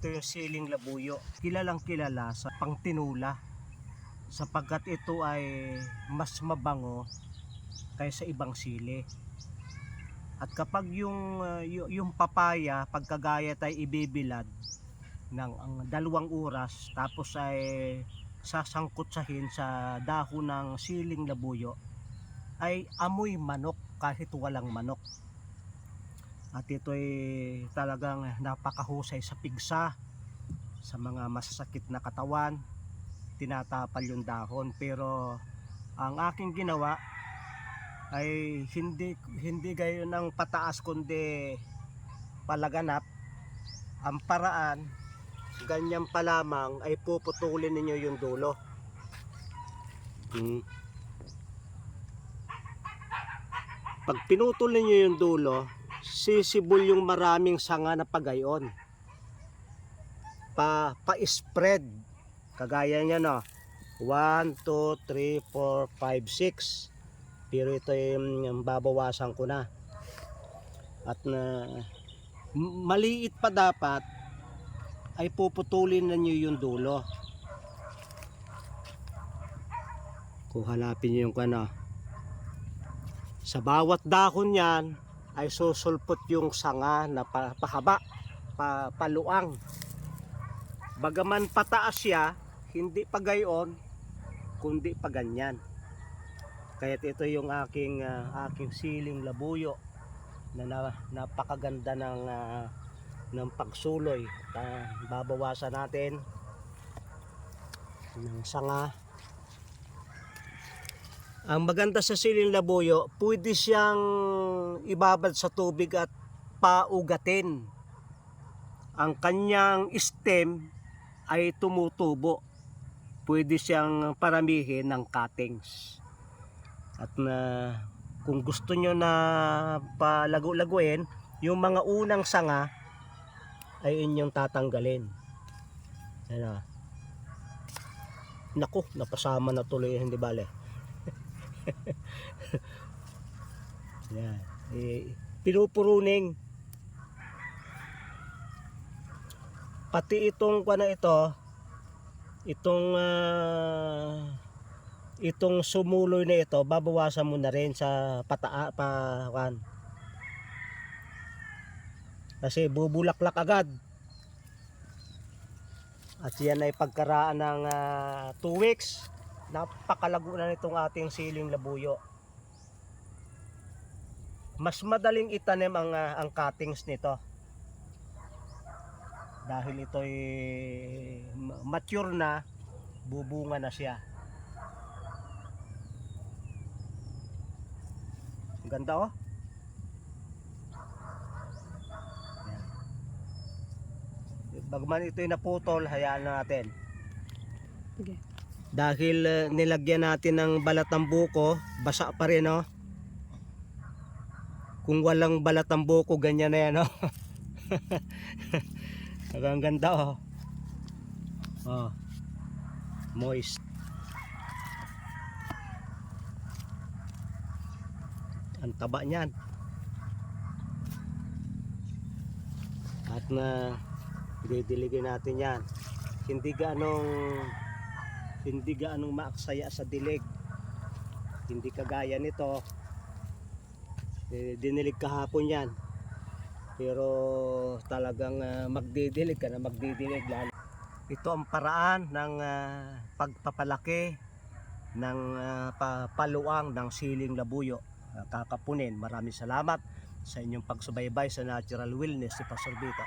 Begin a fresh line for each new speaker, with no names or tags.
Ito yung siling labuyo. Kilalang kilala sa pangtinula sapagkat ito ay mas mabango kaysa ibang sili. At kapag yung papaya pagkagaya tayo ibibilad ng 2 oras tapos ay sasangkutsahin sa dahon ng siling labuyo ay amoy manok kahit walang manok. At ito ay talagang napakahusay sa pigsa, sa mga masasakit na katawan, tinatapal yung dahon. Pero ang aking ginawa ay hindi gayon ng pataas kundi palaganap. Ang paraan, ganyan pa lamang ay puputulin ninyo yung dulo. Pag pinutol ninyo yung dulo, sisibol yung maraming sanga na pagayon. Pa-spread. Kagaya niya no. 1, 2, 3, 4, 5, 6. Pero ito yung babawasan ko na. At maliit pa dapat ay puputulin na nyo yung dulo. Kung hanapin nyo yung ano. Sa bawat dahon yan ay susulpot yung sanga na pahaba, paluang. Bagaman pataas siya, hindi pa gayon, kundi pa ganyan. Kaya ito yung aking siling labuyo na napakaganda ng pagsuloy. Babawasan natin ng sanga. Ang maganda sa siling labuyo, pwede siyang ibabad sa tubig at paugatin. Ang kanyang stem ay tumutubo. Pwede siyang paramihin ng cuttings. At kung gusto nyo na palago-laguin, yung mga unang sanga ay inyong tatanggalin. Ano? Naku, napasama na tuloy, hindi bale. Yan. Pinupuruning. Pati itong itong sumuloy na ito, babawasan mo na rin sa pataan. Kasi bubulaklak agad. At yan ay pagkaraan ng 2 weeks. Napakalago na nitong ating siling labuyo. Mas madaling itanim ang cuttings nito. Dahil ito'y mature na, bubunga na siya. Ganda oh. Bagman ito'y naputol, hayaan na natin. Okay. Dahil nilagyan natin ng balat ng buko, basa pa rin oh. Kung walang balat ng buko, ganyan na yan oh. Ang ganda oh. Oh. Moist. Ang taba niyan. At didiligin natin yan. Hindi gaanong maaksaya sa dilig. Hindi kagaya nito. Dinilig kahapon yan. Pero talagang magdidilig ka na magdidilig lalo. Ito ang paraan ng pagpapalaki ng paluang ng siling labuyo. Kakapunin. Maraming salamat sa inyong pagsubaybay sa Natural Wellness si Pastor Vito.